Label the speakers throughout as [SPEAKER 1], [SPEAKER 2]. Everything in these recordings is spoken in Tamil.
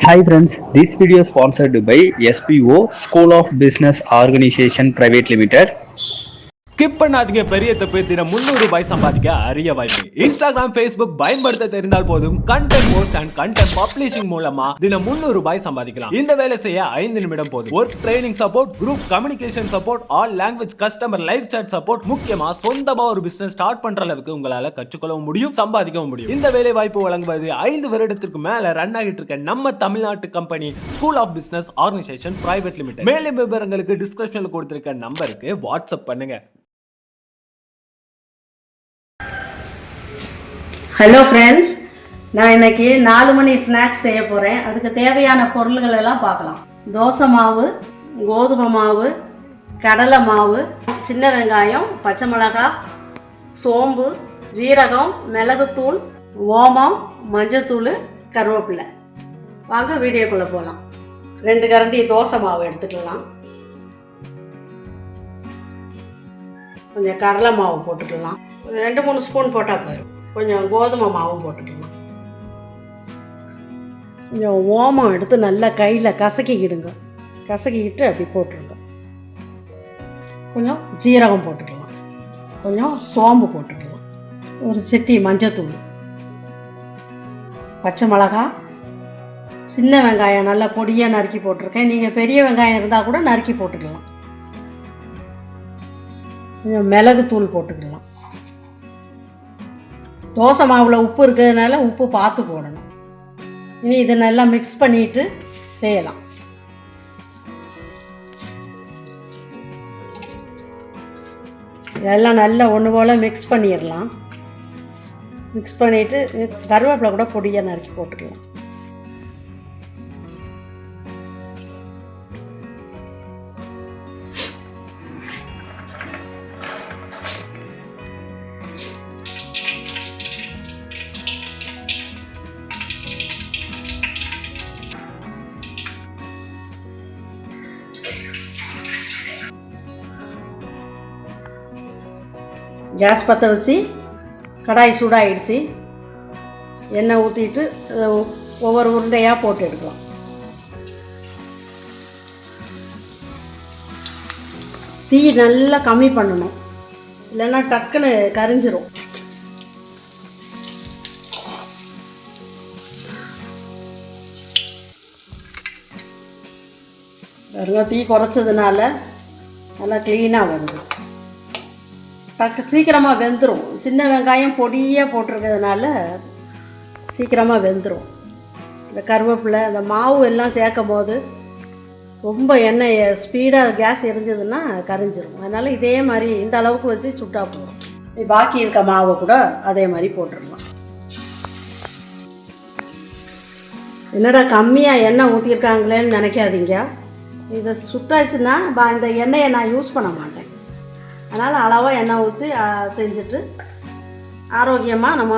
[SPEAKER 1] Hi friends, this video is sponsored by SPO School of Business Organization Private Limited.
[SPEAKER 2] Skip பண்ணாதீங்க, பெரிய தப்பு. தினம் 300 ரூபாய் சம்பாதிக்க அரிய வாய்ப்பு. இன்ஸ்டாகிராம், ஃபேஸ்புக் பயன்படுத்த தெரிந்தால் போதும். Content post and content publishing மூலமா தினம் 300 ரூபாய் சம்பாதிக்கலாம். இந்த வேலை செய்ய 5 நிமிடம் போதும். Work training support, group communication support, all language customer live chat support, முக்கியமா சொந்தமா ஒரு பிசினஸ் ஸ்டார்ட் பண்ற அளவுக்கு உங்களால கற்றுக்கொள்ளவும் முடியும், சம்பாதிக்கவும் முடியும். இந்த வேலை வாய்ப்பு வழங்குவது 5 வருடத்திற்கு மேல ரன் ஆகிட்டு இருக்க நம்ம தமிழ்நாட்டு company school of business organisation private limited. மேலும் விவரங்களுக்கு டிஸ்கிரிப்ஷன்ல கொடுத்திருக்க நம்பருக்கு வாட்ஸ்அப் பண்ணுங்க.
[SPEAKER 3] ஹலோ ஃப்ரெண்ட்ஸ், நான் இன்னைக்கு 4 மணி ஸ்நாக்ஸ் செய்ய போகிறேன். அதுக்கு தேவையான பொருள்கள் எல்லாம் பார்க்கலாம். தோசை மாவு, கோதுமை மாவு, கடலை மாவு, சின்ன வெங்காயம், பச்சை மிளகாய், சோம்பு, ஜீரகம், மிளகுத்தூள், ஓமம், மஞ்சத்தூள், கருவேப்பிலை. வாங்க வீடியோக்குள்ளே போகலாம். 2 கரண்டி தோசை மாவு எடுத்துக்கலாம். கொஞ்சம் கடலை மாவு போட்டுக்கலாம். 2-3 ஸ்பூன் போட்டால் போயிடும். கொஞ்சம் கோதுமை மாவும் போட்டுக்கலாம். கொஞ்சம் ஓமம் எடுத்து நல்லா கையில் கசக்கிக்கிடுங்க. கசக்கிக்கிட்டு அப்படி போட்டுருங்க. கொஞ்சம் ஜீரகம் போட்டுக்கலாம். கொஞ்சம் சோம்பு போட்டுக்கலாம். ஒரு சிட்டி மஞ்சத்தூள், பச்சை மிளகாய், சின்ன வெங்காயம் நல்லா பொடியாக நறுக்கி போட்டிருக்கேன். நீங்கள் பெரிய வெங்காயம் இருந்தால் கூட நறுக்கி போட்டுக்கலாம். கொஞ்சம் மிளகுத்தூள் போட்டுக்கலாம். தோசை மாவில் உப்பு இருக்கிறதுனால உப்பு பார்த்து போடணும். இனி இதை நல்லா மிக்ஸ் பண்ணிட்டு செய்யலாம். இதெல்லாம் நல்லா ஒன்று போல் மிக்ஸ் பண்ணிடலாம். மிக்ஸ் பண்ணிவிட்டு கருவேப்பிலை கூட பொடியாக நறுக்கி போட்டுக்கலாம். கேஸ் பற்ற வச்சு கடாய் சூடாகிடுச்சு. எண்ணெய் ஊற்றிட்டு ஒவ்வொரு உருண்டையாக போட்டு எடுக்கலாம். தீ நல்லா கம்மி பண்ணணும், இல்லைன்னா டக்குன்னு கரிஞ்சிரும். தீ குறைச்சதுனால நல்லா க்ளீனாக வருது. சீக்கிரமாக வெந்துடும். சின்ன வெங்காயம் பொடியாக போட்டிருக்கிறதுனால சீக்கிரமாக வெந்துடும். இந்த கருவேப்பிலை, இந்த மாவு எல்லாம் சேர்க்கும் போது ரொம்ப எண்ணெய் ஸ்பீடாக கேஸ் எரிஞ்சதுன்னா கரிஞ்சிடும். அதனால் இதே மாதிரி இந்த அளவுக்கு வச்சு சுட்டா போதும். பாக்கி இருக்க மாவை கூட அதே மாதிரி போட்டுடலாம். என்னடா கம்மியாக எண்ணெய் ஊற்றிருக்காங்களேன்னு நினைக்காதீங்க. இதை சுட்டாச்சுன்னா இந்த எண்ணெயை நான் யூஸ் பண்ண மாட்டேன். அதனால் அளவாக எண்ணெய் ஊற்றி செஞ்சுட்டு ஆரோக்கியமாக நம்ம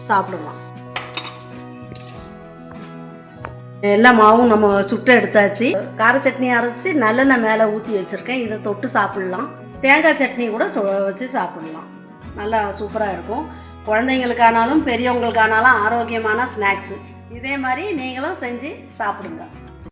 [SPEAKER 3] சாப்பிடலாம். எல்லா மாவும் நம்ம சுட்டு எடுத்தாச்சு. கார சட்னி அரைச்சி நல்லெண்ணெய் மேலே ஊற்றி வச்சுருக்கேன். இதை தொட்டு சாப்பிட்லாம். தேங்காய் சட்னி கூட வச்சு சாப்பிட்லாம். நல்லா சூப்பராக இருக்கும். குழந்தைங்களுக்கானாலும் பெரியவங்களுக்கானாலும் ஆரோக்கியமான ஸ்நாக்ஸு. இதே மாதிரி நீங்களும் செஞ்சு சாப்பிடுங்க.